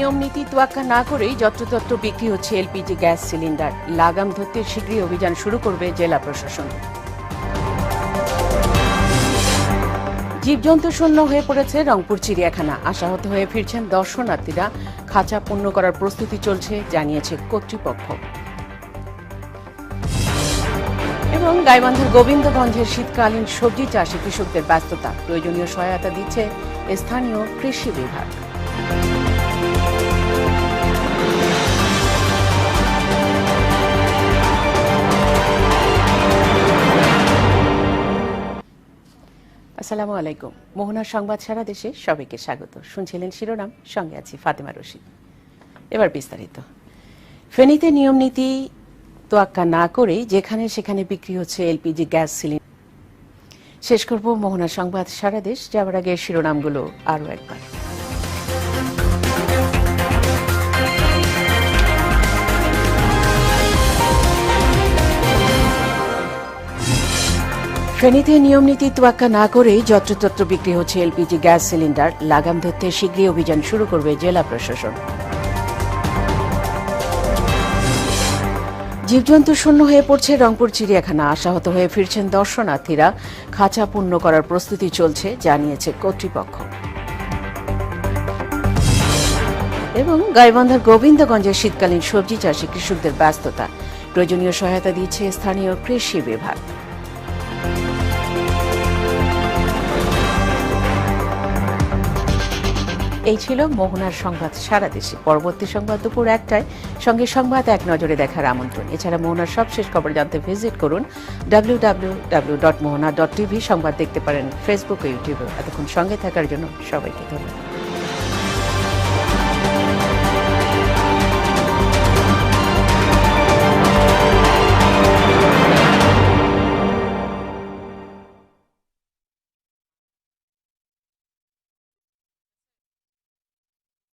নিয়ম নীতি তোয়াক্কা না করেই যত্রতত্র বিক্রি হচ্ছে এলপিজি গ্যাস সিলিন্ডার। লাগাম ধরতে শীঘ্রই অভিযান শুরু করবে জেলা প্রশাসন। জীবজন্তু শূন্য হয়ে পড়েছে রংপুর চিড়িয়াখানা। আশাহত হয়ে ফিরছেন দর্শনার্থীরা। খাঁচা পূর্ণ করার প্রস্তুতি চলছে জানিয়েছে কর্তৃপক্ষ। এবং গাইবান্ধার গোবিন্দগঞ্জের শীতকালীন সবজি চাষে কৃষকদের ব্যস্ততা। প্রয়োজনীয় সহায়তা দিচ্ছে স্থানীয় কৃষি বিভাগ। আসসালামু আলাইকুম। মোহনার সংবাদ সারা দেশে সবাইকে স্বাগত। শুনছিলেন শিরোনাম, সঙ্গে আছি ফাতেমা রশিদ। এবার বিস্তারিত। ফেনীতে নিয়ম নীতি তোয়াক্কা না করেই যেখানে সেখানে বিক্রি হচ্ছে এলপিজি গ্যাস সিলিন্ডার। শেষ করব মোহনার সংবাদ সারা দেশ, যাওয়ার আগে শিরোনামগুলো আরও একবার। ফেনীতে নিয়ম নীতি তোয়াক্কা না করেই যত্রতত্র বিক্রি হচ্ছে এলপিজি গ্যাস সিলিন্ডার। লাগাম ধরতে শীঘ্রই অভিযান শুরু করবে জেলা প্রশাসন। জীবজন্তু শূন্য হয়ে পড়ছে রংপুর চিড়িয়াখানা। আশাহত হয়ে ফিরছেন দর্শনার্থীরা। খাঁচা পূর্ণ করার প্রস্তুতি চলছে জানিয়েছে কর্তৃপক্ষ। এবং গাইবান্ধার গোবিন্দগঞ্জের শীতকালীন সবজি চাষে কৃষকদের ব্যস্ততা। প্রয়োজনীয় সহায়তা দিচ্ছে স্থানীয় কৃষি বিভাগ। এই ছিল মোহনার সংবাদ সারা দেশে। পরবর্তী সংবাদ দুপুর 1টায়। সঙ্গে সংবাদ এক নজরে দেখার আমন্ত্রণ। এছাড়া মোহনার সবশেষ খবর জানতে ভিজিট করুন www.mohana.tv। সংবাদ দেখতে পারেন ফেসবুক ও ইউটিউবে। এতক্ষণ সঙ্গে থাকার জন্য সবাইকে ধন্যবাদ।